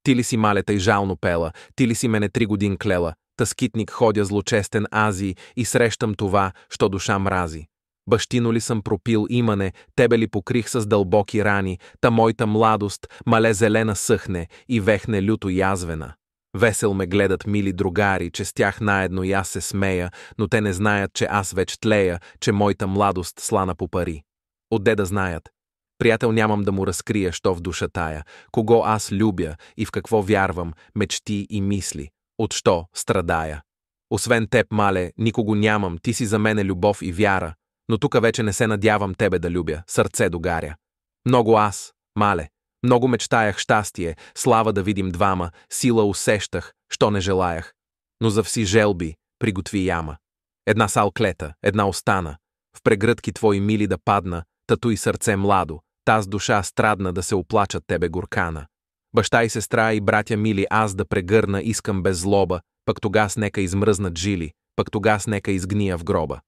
Ти ли си малета и жално пела, ти ли си мене 3 годин клела, та скитник ходя злочестен Азии и срещам това, що душа мрази. Бащино ли съм пропил имане, тебе ли покрих с дълбоки рани, та моята младост, мале зелена съхне и вехне люто язвена. Весел ме гледат мили другари, че с тях наедно и аз се смея, но те не знаят, че аз веч тлея, че моята младост слана по пари. Отде да знаят? Приятел нямам да му разкрия, що в душа тая, кого аз любя и в какво вярвам, мечти и мисли, от що страдая. Освен теб, мале, никого нямам, ти си за мене любов и вяра, но тука вече не се надявам тебе да любя, сърце догаря. Много аз, мале, много мечтаях щастие, слава да видим двама, сила усещах, що не желаях. Но за вси желби приготви яма. Една сал клета, една остана, в прегръдки твои мили да падна, тато и сърце младо, таз душа страдна да се оплачат тебе горкана. Баща и сестра и братя мили аз да прегърна искам без злоба, пък тогас нека измръзнат жили, пък тогас нека изгния в гроба.